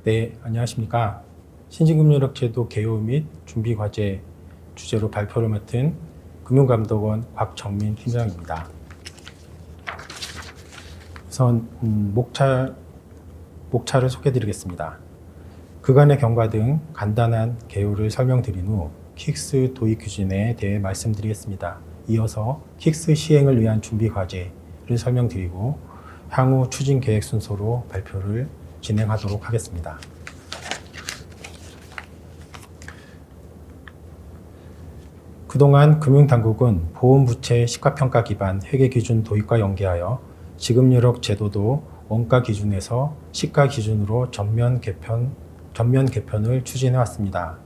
네, 안녕하십니까. 신진금융제도 개요 및 준비과제 주제로 발표를 맡은 금융감독원 곽정민 팀장입니다. 우선 목차를 소개해드리겠습니다. 그간의 경과 등 간단한 개요를 설명드린 후 킥스 도입 규준에 대해 말씀드리겠습니다. 이어서 킥스 시행을 위한 준비과제를 설명드리고 향후 추진 계획 순서로 발표를 진행하도록 하겠습니다. 그동안 금융당국은 보험부채 시가평가 기반 회계기준 도입과 연계하여 지급여력 제도도 원가 기준에서 시가 기준으로 전면 개편을 추진해왔습니다.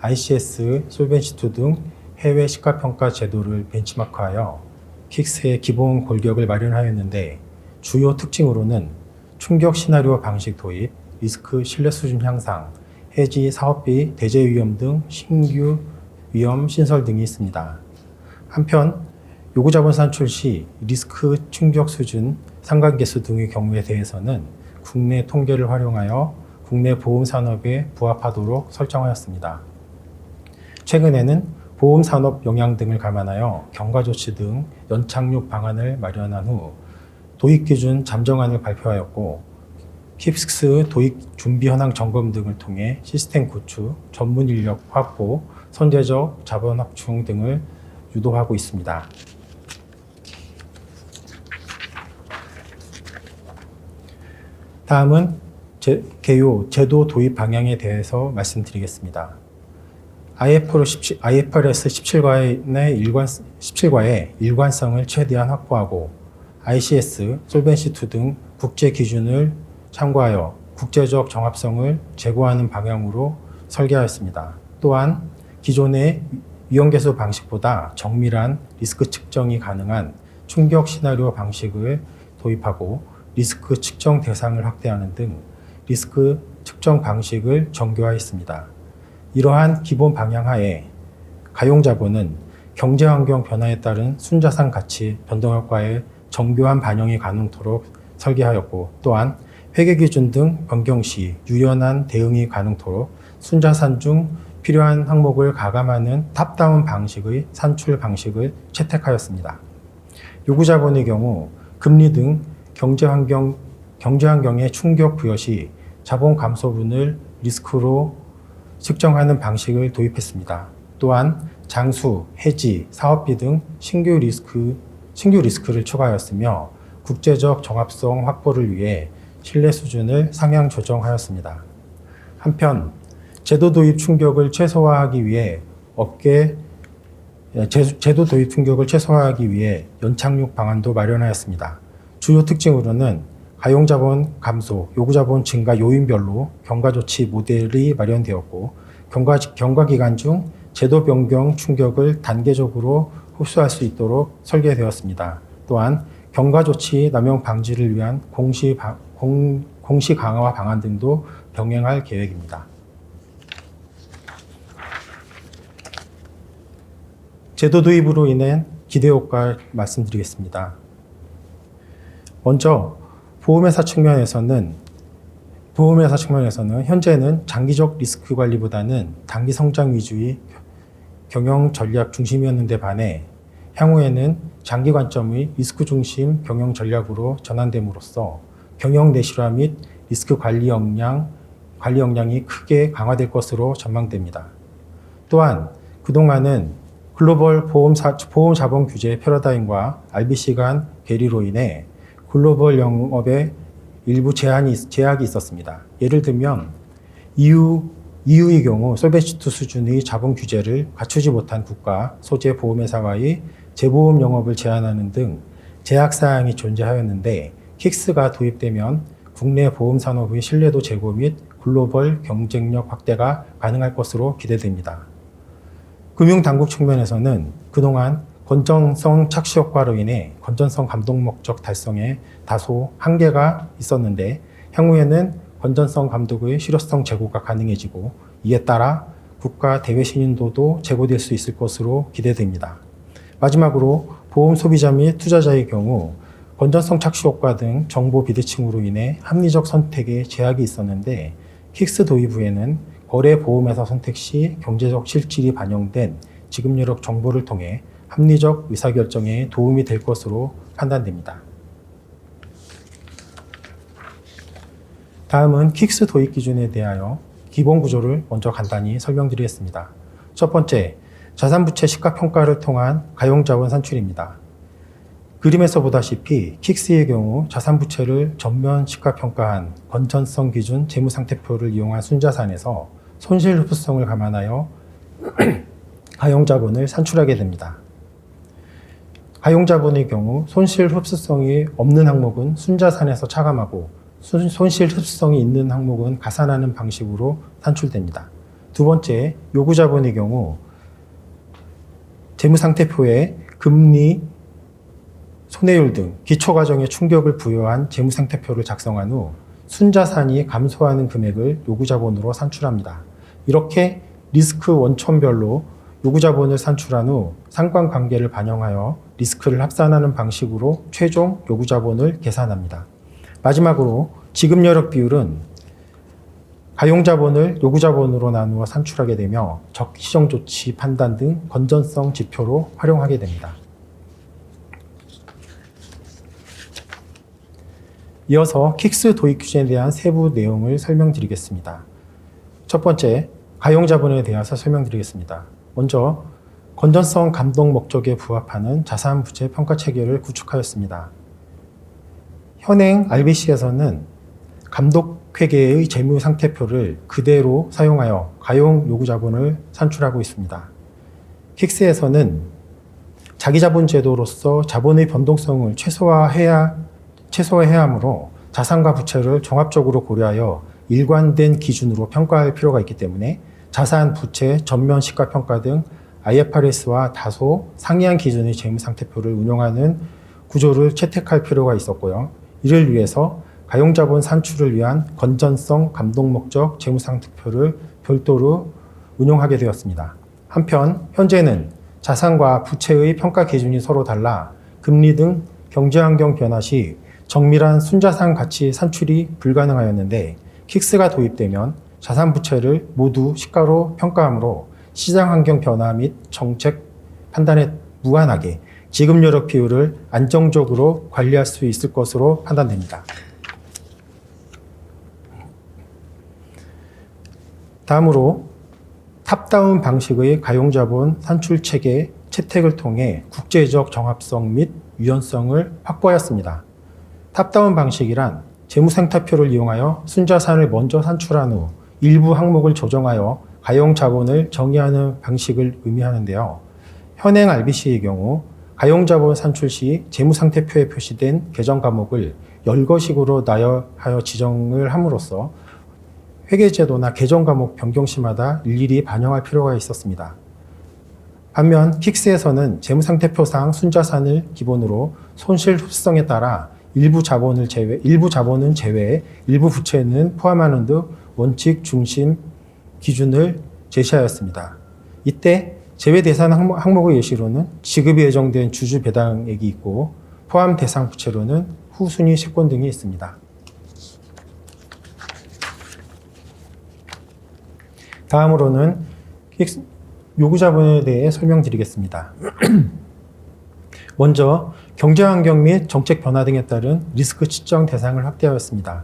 ICS, 솔벤시2 등 해외 시가평가 제도를 벤치마크하여 킥스의 기본 골격을 마련하였는데 주요 특징으로는 충격 시나리오 방식 도입, 리스크 신뢰 수준 향상, 해지 사업비 대제 위험 등 신규 위험 신설 등이 있습니다. 한편 요구자본 산출 시 리스크 충격 수준, 상관계수 등의 경우에 대해서는 국내 통계를 활용하여 국내 보험 산업에 부합하도록 설정하였습니다. 최근에는 보험 산업 영향 등을 감안하여 경과 조치 등 연착륙 방안을 마련한 후 도입 기준 잠정안을 발표하였고 킥스 도입 준비 현황 점검 등을 통해 시스템 구축, 전문 인력 확보, 선제적 자본 확충 등을 유도하고 있습니다. 다음은 개요 제도 도입 방향에 대해서 말씀드리겠습니다. IFRS 17과의 일관성을 최대한 확보하고 ICS, 솔벤시2 등 국제 기준을 참고하여 국제적 정합성을 제고하는 방향으로 설계하였습니다. 또한 기존의 위험계수 방식보다 정밀한 리스크 측정이 가능한 충격 시나리오 방식을 도입하고 리스크 측정 대상을 확대하는 등 리스크 측정 방식을 정교화했습니다. 이러한 기본 방향 하에 가용자본은 경제환경 변화에 따른 순자산 가치 변동 효과의 정교한 반영이 가능토록 설계하였고 또한 회계기준 등 변경 시 유연한 대응이 가능토록 순자산 중 필요한 항목을 가감하는 탑다운 방식의 산출 방식을 채택하였습니다. 요구자본의 경우 금리 등 경제환경의 충격 부여 시 자본 감소분을 리스크로 측정하는 방식을 도입했습니다. 또한 장수, 해지, 사업비 등 신규 리스크를 추가하였으며 국제적 정합성 확보를 위해 신뢰 수준을 상향 조정하였습니다. 한편 제도 도입 충격을 최소화하기 위해 연착륙 방안도 마련하였습니다. 주요 특징으로는 가용자본 감소, 요구자본 증가 요인별로 경과조치 모델이 마련되었고 경과 기간 중 제도 변경 충격을 단계적으로 흡수할 수 있도록 설계되었습니다. 또한 경과조치 남용 방지를 위한 공시 강화 방안 등도 병행할 계획입니다. 제도 도입으로 인한 기대효과 말씀드리겠습니다. 먼저 보험회사 측면에서는 현재는 장기적 리스크 관리보다는 단기 성장 위주의 경영 전략 중심이었는데 반해 향후에는 장기 관점의 리스크 중심 경영 전략으로 전환됨으로써 경영 내실화 및 리스크 관리 역량이 크게 강화될 것으로 전망됩니다. 또한 그동안은 글로벌 보험 자본 규제 패러다임과 RBC 간 괴리로 인해 글로벌 영업에 일부 제약이 있었습니다. 예를 들면 EU의 경우 솔벤시2 수준의 자본 규제를 갖추지 못한 국가 소재 보험회사와의 재보험 영업을 제한하는 등 제약사항이 존재하였는데 킥스가 도입되면 국내 보험 산업의 신뢰도 제고 및 글로벌 경쟁력 확대가 가능할 것으로 기대됩니다. 금융당국 측면에서는 그동안 건전성 착시 효과로 인해 건전성 감독 목적 달성에 다소 한계가 있었는데 향후에는 건전성 감독의 실효성 제고가 가능해지고 이에 따라 국가 대외 신인도도 제고될 수 있을 것으로 기대됩니다. 마지막으로 보험 소비자 및 투자자의 경우 건전성 착시 효과 등 정보 비대칭으로 인해 합리적 선택에 제약이 있었는데 킥스 도입 후에는 거래 보험회사 선택 시 경제적 실질이 반영된 지급 여력 정보를 통해 합리적 의사결정에 도움이 될 것으로 판단됩니다. 다음은 킥스 도입 기준에 대하여 기본 구조를 먼저 간단히 설명드리겠습니다. 첫 번째, 자산부채 시가평가를 통한 가용자본 산출입니다. 그림에서 보다시피 킥스의 경우 자산부채를 전면 시가평가한 건전성 기준 재무상태표를 이용한 순자산에서 손실흡수성을 감안하여 가용자본을 산출하게 됩니다. 가용자본의 경우 손실흡수성이 없는 항목은 순자산에서 차감하고 손실흡수성이 있는 항목은 가산하는 방식으로 산출됩니다. 두 번째, 요구자본의 경우 재무상태표에 금리, 손해율 등 기초과정에 충격을 부여한 재무상태표를 작성한 후 순자산이 감소하는 금액을 요구자본으로 산출합니다. 이렇게 리스크 원천별로 요구자본을 산출한 후 상관관계를 반영하여 리스크를 합산하는 방식으로 최종 요구자본을 계산합니다. 마지막으로 지급여력 비율은 가용자본을 요구자본으로 나누어 산출하게 되며 적시정조치 판단 등 건전성 지표로 활용하게 됩니다. 이어서 킥스 도입 기준에 대한 세부 내용을 설명드리겠습니다. 첫 번째, 가용자본에 대해서 설명드리겠습니다. 먼저 건전성 감독 목적에 부합하는 자산부채 평가 체계를 구축하였습니다. 현행 RBC에서는 감독회계의 재무상태표를 그대로 사용하여 가용 요구자본을 산출하고 있습니다. 킥스에서는 자기자본제도로서 자본의 변동성을 최소화해야 하므로 자산과 부채를 종합적으로 고려하여 일관된 기준으로 평가할 필요가 있기 때문에 자산, 부채, 전면 시가평가 등 IFRS와 다소 상이한 기준의 재무상태표를 운용하는 구조를 채택할 필요가 있었고요. 이를 위해서 가용자본 산출을 위한 건전성 감독 목적 재무상태표를 별도로 운용하게 되었습니다. 한편 현재는 자산과 부채의 평가 기준이 서로 달라 금리 등 경제환경 변화 시 정밀한 순자산 가치 산출이 불가능하였는데 킥스가 도입되면 자산 부채를 모두 시가로 평가하므로 시장 환경 변화 및 정책 판단에 무관하게 지급 여력 비율을 안정적으로 관리할 수 있을 것으로 판단됩니다. 다음으로 탑다운 방식의 가용자본 산출 체계 채택을 통해 국제적 정합성 및 유연성을 확보하였습니다. 탑다운 방식이란 재무상태표를 이용하여 순자산을 먼저 산출한 후 일부 항목을 조정하여 가용자본을 정의하는 방식을 의미하는데요. 현행 RBC의 경우 가용자본 산출 시 재무상태표에 표시된 계정 과목을 열거식으로 나열하여 지정을 함으로써 회계제도나 계정 과목 변경 시마다 일일이 반영할 필요가 있었습니다. 반면 킥스에서는 재무상태표상 순자산을 기본으로 손실 흡수성에 따라 일부 자본은 제외, 일부 부채는 포함하는 등 원칙 중심 기준을 제시하였습니다. 이때 제외 대상 항목의 예시로는 지급이 예정된 주주 배당액이 있고 포함 대상 부채로는 후순위 채권 등이 있습니다. 다음으로는 요구자본에 대해 설명드리겠습니다. 먼저 경제환경 및 정책 변화 등에 따른 리스크 측정 대상을 확대하였습니다.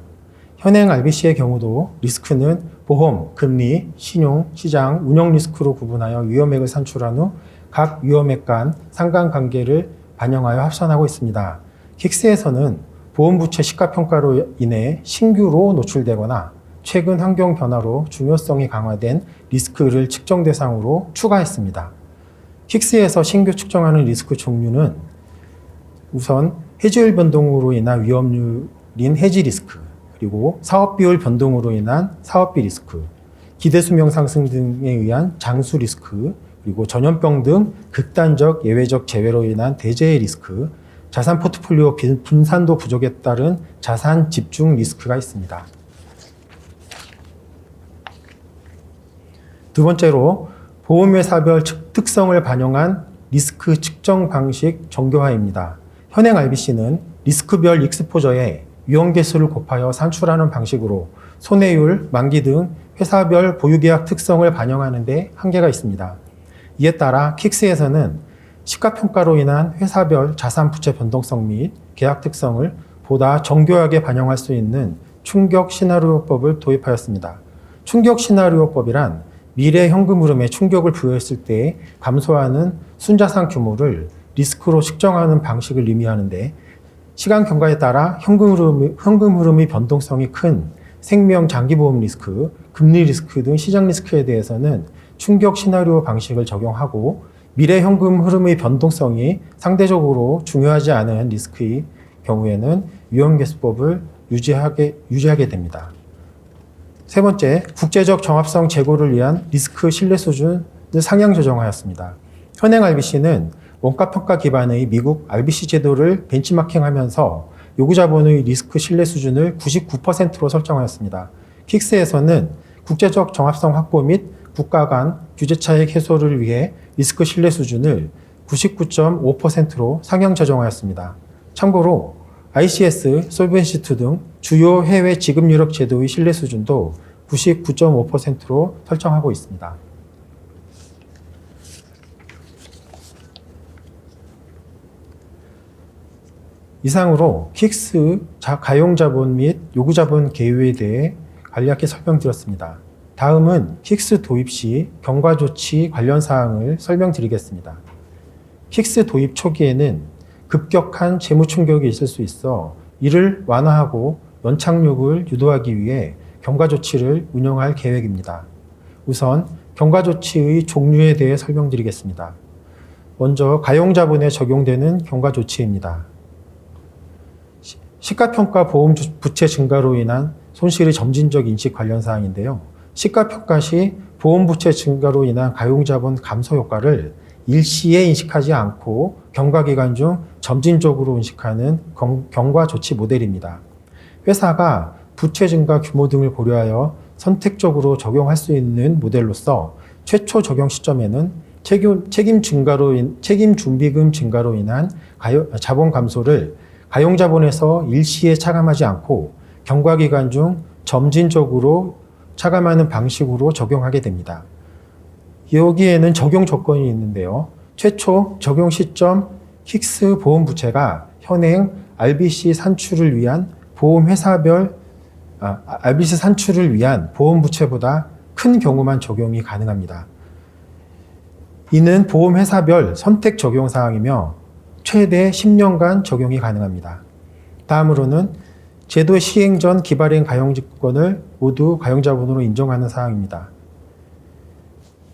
현행 RBC의 경우도 리스크는 보험, 금리, 신용, 시장, 운영 리스크로 구분하여 위험액을 산출한 후 각 위험액 간 상관관계를 반영하여 합산하고 있습니다. 킥스에서는 보험부채 시가평가로 인해 신규로 노출되거나 최근 환경 변화로 중요성이 강화된 리스크를 측정 대상으로 추가했습니다. 킥스에서 신규 측정하는 리스크 종류는 우선 해지율 변동으로 인한 위험률인 해지 리스크, 그리고 사업비율 변동으로 인한 사업비 리스크, 기대수명 상승 등에 의한 장수 리스크, 그리고 전염병 등 극단적 예외적 재해로 인한 대재해 리스크, 자산 포트폴리오 분산도 부족에 따른 자산 집중 리스크가 있습니다. 두 번째로 보험회사별 특성을 반영한 리스크 측정 방식 정교화입니다. 현행 RBC는 리스크별 익스포저에 위험계수를 곱하여 산출하는 방식으로 손해율, 만기 등 회사별 보유계약 특성을 반영하는 데 한계가 있습니다. 이에 따라 킥스에서는 시가평가로 인한 회사별 자산 부채 변동성 및 계약 특성을 보다 정교하게 반영할 수 있는 충격 시나리오법을 도입하였습니다. 충격 시나리오법이란 미래 현금 흐름에 충격을 부여했을 때 감소하는 순자산 규모를 리스크로 측정하는 방식을 의미하는데, 시간 경과에 따라 현금 흐름의 변동성이 큰 생명 장기보험 리스크, 금리 리스크 등 시장 리스크에 대해서는 충격 시나리오 방식을 적용하고, 미래 현금 흐름의 변동성이 상대적으로 중요하지 않은 리스크의 경우에는 위험계수법을 유지하게 됩니다. 세 번째, 국제적 정합성 제고를 위한 리스크 신뢰 수준을 상향 조정하였습니다. 현행 RBC는 원가평가 기반의 미국 RBC 제도를 벤치마킹하면서 요구자본의 리스크 신뢰 수준을 99%로 설정하였습니다. 킥스에서는 국제적 정합성 확보 및 국가 간 규제 차익 해소를 위해 리스크 신뢰 수준을 99.5%로 상향 조정하였습니다. 참고로 ICS, 솔벤시2 등 주요 해외 지급 유력 제도의 신뢰 수준도 99.5%로 설정하고 있습니다. 이상으로 킥스 가용자본 및 요구자본 개요에 대해 간략히 설명드렸습니다. 다음은 킥스 도입 시 경과조치 관련 사항을 설명드리겠습니다. 킥스 도입 초기에는 급격한 재무 충격이 있을 수 있어 이를 완화하고 연착륙을 유도하기 위해 경과조치를 운영할 계획입니다. 우선 경과조치의 종류에 대해 설명드리겠습니다. 먼저 가용자본에 적용되는 경과조치입니다. 시가평가 보험 부채 증가로 인한 손실의 점진적 인식 관련 사항인데요. 시가평가 시 보험 부채 증가로 인한 가용자본 감소 효과를 일시에 인식하지 않고 경과기간 중 점진적으로 인식하는 경과조치 모델입니다. 회사가 부채 증가 규모 등을 고려하여 선택적으로 적용할 수 있는 모델로서 최초 적용 시점에는 책임 준비금 증가로 인한 자본 감소를 가용자본에서 일시에 차감하지 않고 경과기간 중 점진적으로 차감하는 방식으로 적용하게 됩니다. 여기에는 적용 조건이 있는데요. 최초 적용 시점 킥스 보험 부채가 현행 RBC 산출을 위한 보험 부채보다 큰 경우만 적용이 가능합니다. 이는 보험 회사별 선택 적용 사항이며 최대 10년간 적용이 가능합니다. 다음으로는 제도 시행 전 기발행 가용증권을 모두 가용자본으로 인정하는 사항입니다.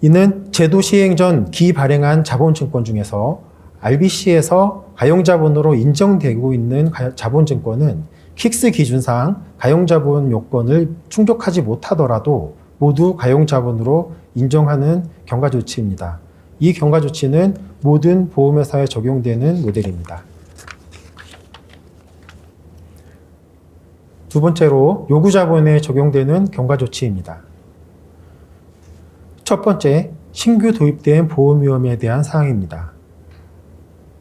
이는 제도 시행 전 기발행한 자본증권 중에서 RBC에서 가용자본으로 인정되고 있는 자본증권은 킥스 기준상 가용자본 요건을 충족하지 못하더라도 모두 가용자본으로 인정하는 경과조치입니다. 이 경과조치는 모든 보험회사에 적용되는 모델입니다. 두 번째로 요구자본에 적용되는 경과조치입니다. 첫 번째, 신규 도입된 보험위험에 대한 사항입니다.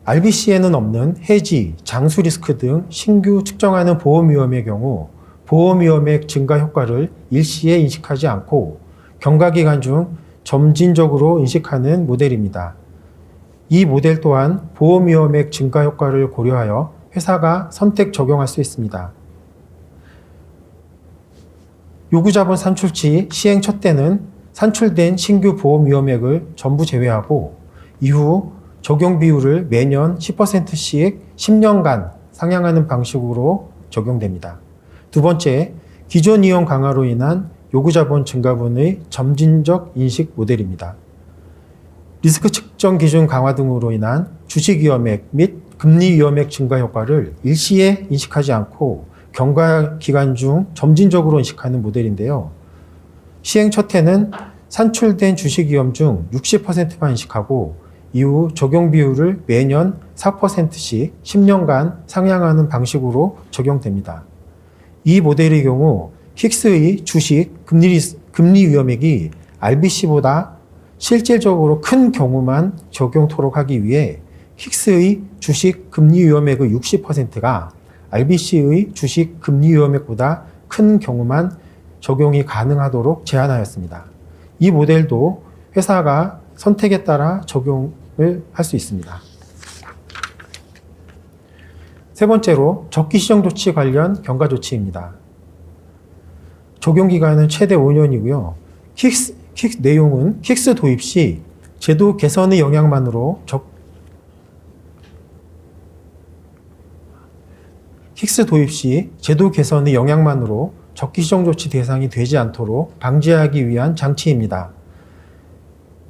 RBC에는 없는 해지, 장수 리스크 등 신규 측정하는 보험위험의 경우 보험위험액 증가 효과를 일시에 인식하지 않고 경과기간 중 점진적으로 인식하는 모델입니다. 이 모델 또한 보험위험액 증가 효과를 고려하여 회사가 선택 적용할 수 있습니다. 요구자본 산출치 시행 첫 때는 산출된 신규 보험위험액을 전부 제외하고 이후 적용 비율을 매년 10%씩 10년간 상향하는 방식으로 적용됩니다. 두 번째, 기존 이용 강화로 인한 요구자본 증가분의 점진적 인식 모델입니다. 리스크 측정 기준 강화 등으로 인한 주식위험액 및 금리위험액 증가 효과를 일시에 인식하지 않고 경과 기간 중 점진적으로 인식하는 모델인데요. 시행 첫 해는 산출된 주식위험 중 60%만 인식하고 이후 적용 비율을 매년 4%씩 10년간 상향하는 방식으로 적용됩니다. 이 모델의 경우 킥스의 주식 금리 위험액이 RBC보다 실질적으로 큰 경우만 적용토록 하기 위해 킥스의 주식 금리 위험액의 60%가 RBC의 주식 금리 위험액보다 큰 경우만 적용이 가능하도록 제한하였습니다. 이 모델도 회사가 선택에 따라 적용을 할 수 있습니다. 세 번째로 적기시정 조치 관련 경과 조치입니다. 적용 기간은 최대 5년이고요. 내용은 킥스 도입 시 제도 개선의 영향만으로 적기시정 조치 대상이 되지 않도록 방지하기 위한 장치입니다.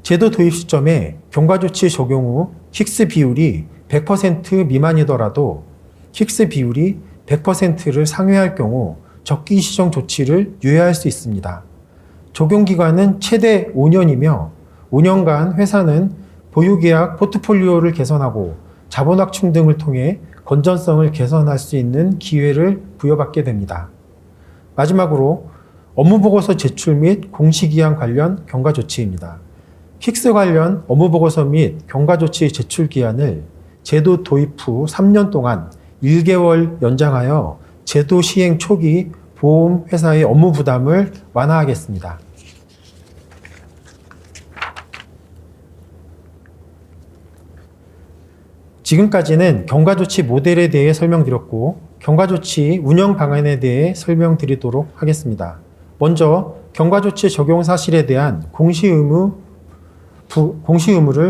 제도 도입 시점에 경과 조치 적용 후 킥스 비율이 100% 미만이더라도 킥스 비율이 100%를 상회할 경우 적기시정 조치를 유예할 수 있습니다. 적용 기간은 최대 5년이며 5년간 회사는 보유계약 포트폴리오를 개선하고 자본 확충 등을 통해 건전성을 개선할 수 있는 기회를 부여받게 됩니다. 마지막으로 업무보고서 제출 및 공시기한 관련 경과 조치입니다. 킥스 관련 업무보고서 및 경과 조치 제출 기한을 제도 도입 후 3년 동안 1개월 연장하여 제도 시행 초기 보험회사의 업무 부담을 완화하겠습니다. 지금까지는 경과조치 모델에 대해 설명드렸고 경과조치 운영 방안에 대해 설명드리도록 하겠습니다. 먼저 경과조치 적용 사실에 대한 공시 의무를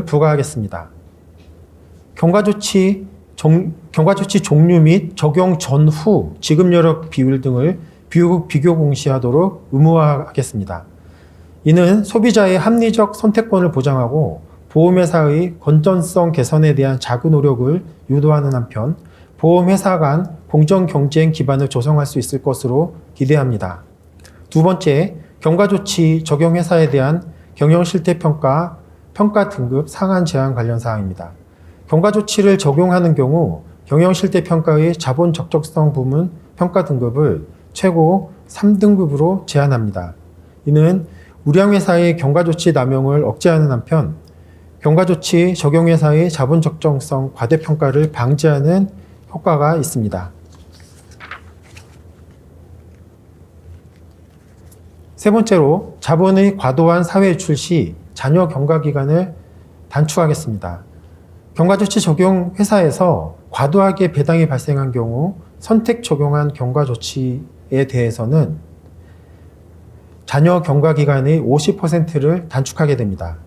부과하겠습니다. 경과조치 종류 및 적용 전후 지급 여력 비율 등을 비교 공시하도록 의무화하겠습니다. 이는 소비자의 합리적 선택권을 보장하고 보험회사의 건전성 개선에 대한 자구 노력을 유도하는 한편 보험회사 간 공정 경쟁 기반을 조성할 수 있을 것으로 기대합니다. 두 번째, 경과조치 적용 회사에 대한 경영실태평가 등급 상한 제한 관련 사항입니다. 경과조치를 적용하는 경우 경영실태평가의 자본 적정성 부문 평가 등급을 최고 3등급으로 제한합니다. 이는 우량회사의 경과조치 남용을 억제하는 한편 경과조치 적용회사의 자본 적정성 과대평가를 방지하는 효과가 있습니다. 세 번째로 자본의 과도한 사회 유출 시 잔여 경과 기간을 단축하겠습니다. 경과조치 적용 회사에서 과도하게 배당이 발생한 경우 선택 적용한 경과조치에 대해서는 잔여 경과 기간의 50%를 단축하게 됩니다.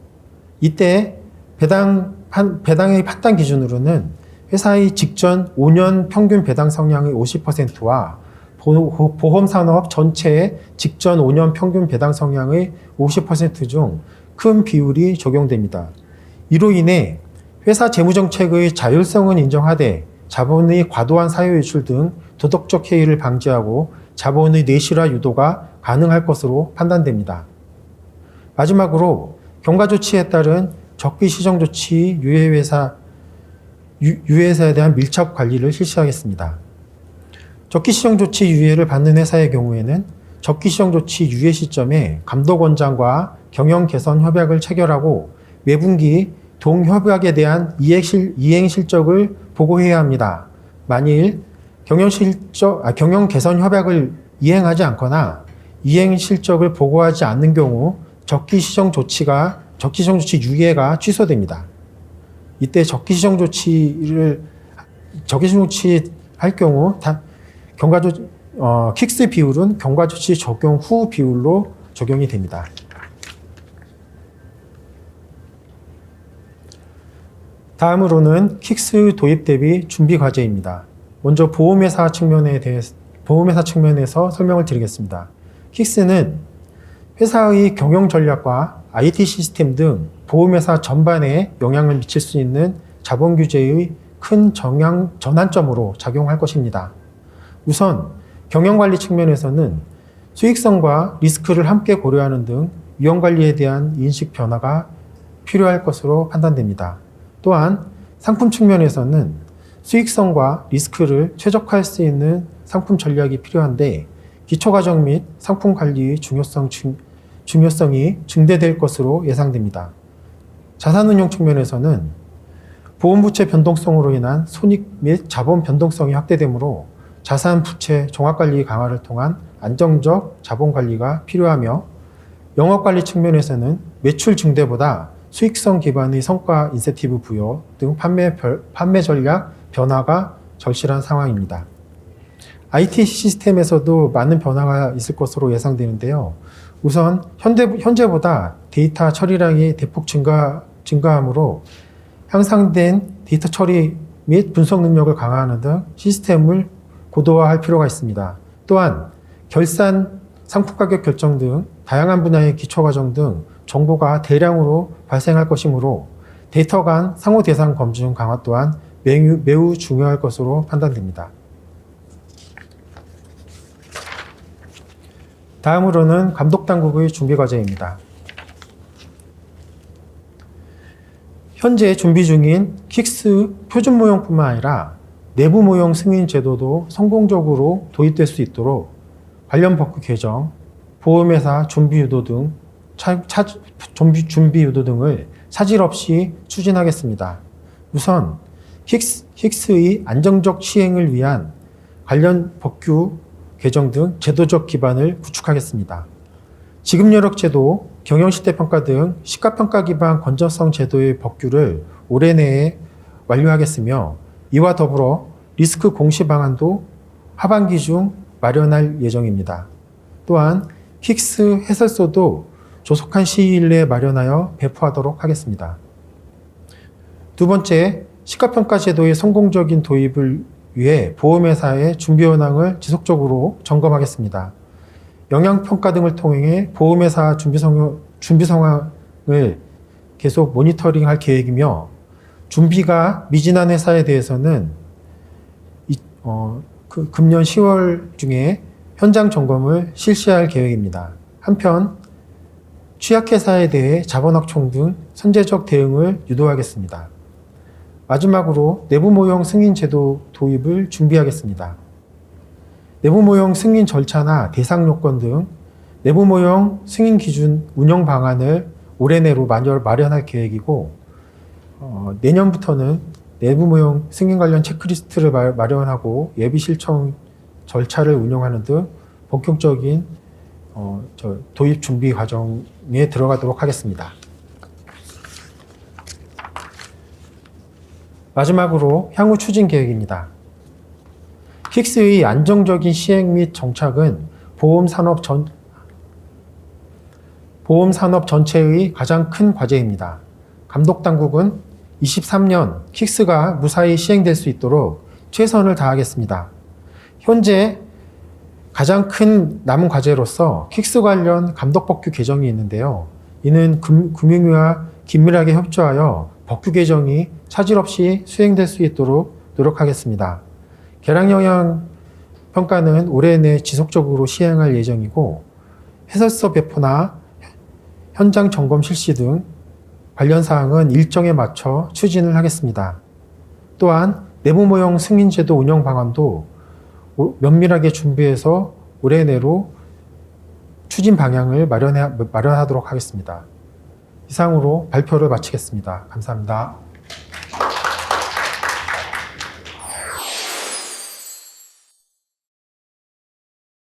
이때 배당의 판단 기준으로는 회사의 직전 5년 평균 배당 성향의 50%와 보험산업 전체의 직전 5년 평균 배당 성향의 50% 중 큰 비율이 적용됩니다. 이로 인해 회사 재무정책의 자율성은 인정하되 자본의 과도한 사유 유출 등 도덕적 해이를 방지하고 자본의 내실화 유도가 가능할 것으로 판단됩니다. 마지막으로 경과조치에 따른 적기시정조치 유예회사에 대한 밀착 관리를 실시하겠습니다. 적기시정조치 유예를 받는 회사의 경우에는 적기시정조치 유예 시점에 감독원장과 경영개선 협약을 체결하고 매분기 동협약에 대한 이행 실적을 보고해야 합니다. 만일 경영개선 협약을 이행하지 않거나 이행 실적을 보고하지 않는 경우 적기시정조치 유예가 취소됩니다. 이때 적기시정조치 할 경우 킥스 비율은 경과조치 적용 후 비율로 적용이 됩니다. 다음으로는 킥스 도입 대비 준비 과제입니다. 먼저 보험회사 측면에서 설명을 드리겠습니다. 킥스는 회사의 경영 전략과 IT 시스템 등 보험회사 전반에 영향을 미칠 수 있는 자본 규제의 큰 전환점으로 작용할 것입니다. 우선 경영관리 측면에서는 수익성과 리스크를 함께 고려하는 등 위험관리에 대한 인식 변화가 필요할 것으로 판단됩니다. 또한 상품 측면에서는 수익성과 리스크를 최적화할 수 있는 상품 전략이 필요한데 기초과정 및 상품 관리의 중요성이 증대될 것으로 예상됩니다. 자산운용 측면에서는 보험부채 변동성으로 인한 손익 및 자본 변동성이 확대되므로 자산 부채 종합관리 강화를 통한 안정적 자본관리가 필요하며 영업관리 측면에서는 매출 증대보다 수익성 기반의 성과 인센티브 부여 등 판매 전략 변화가 절실한 상황입니다. IT 시스템에서도 많은 변화가 있을 것으로 예상되는데요. 우선 현재보다 데이터 처리량이 대폭 증가함으로 향상된 데이터 처리 및 분석 능력을 강화하는 등 시스템을 고도화할 필요가 있습니다. 또한 결산, 상품 가격 결정 등 다양한 분야의 기초과정 등 정보가 대량으로 발생할 것이므로 데이터 간 상호 대상 검증 강화 또한 매우 중요할 것으로 판단됩니다. 다음으로는 감독당국의 준비과제입니다. 현재 준비 중인 킥스 표준 모형뿐만 아니라 내부 모형 승인 제도도 성공적으로 도입될 수 있도록 관련 법규 개정, 보험회사 준비 유도 등을 차질 없이 추진하겠습니다. 우선 킥스의 안정적 시행을 위한 관련 법규 개정 등 제도적 기반을 구축하겠습니다. 지급여력제도, 경영시대평가 등 시가평가 기반 건전성 제도의 법규를 올해 내에 완료하겠으며 이와 더불어 리스크 공시 방안도 하반기 중 마련할 예정입니다. 또한 킥스 해설서도 조속한 시일 내에 마련하여 배포하도록 하겠습니다. 두 번째, 시가평가 제도의 성공적인 도입을 위해 보험회사의 준비 현황을 지속적으로 점검하겠습니다. 영향평가 등을 통해 보험회사 준비 상황을 계속 모니터링할 계획이며 준비가 미진한 회사에 대해서는 금년 10월 중에 현장 점검을 실시할 계획입니다. 한편 취약회사에 대해 자본확충 등 선제적 대응을 유도하겠습니다. 마지막으로 내부모형 승인 제도 도입을 준비하겠습니다. 내부모형 승인 절차나 대상 요건 등 내부모형 승인 기준 운영 방안을 올해 내로 마련할 계획이고 내년부터는 내부모형 승인 관련 체크리스트를 마련하고 예비 실천 절차를 운영하는 등 본격적인 도입 준비 과정에 들어가도록 하겠습니다. 마지막으로 향후 추진 계획입니다. 킥스의 안정적인 시행 및 정착은 보험산업 전체의 가장 큰 과제입니다. 감독당국은 23년 킥스가 무사히 시행될 수 있도록 최선을 다하겠습니다. 현재 가장 큰 남은 과제로서 킥스 관련 감독법규 개정이 있는데요. 이는 금융위와 긴밀하게 협조하여 법규 개정이 차질 없이 수행될 수 있도록 노력하겠습니다. 계량영향 평가는 올해 내 지속적으로 시행할 예정이고 해설서 배포나 현장 점검 실시 등 관련 사항은 일정에 맞춰 추진을 하겠습니다. 또한 내부모형 승인제도 운영 방안도 면밀하게 준비해서 올해 내로 추진 방향을 마련하도록 하겠습니다. 이상으로 발표를 마치겠습니다. 감사합니다.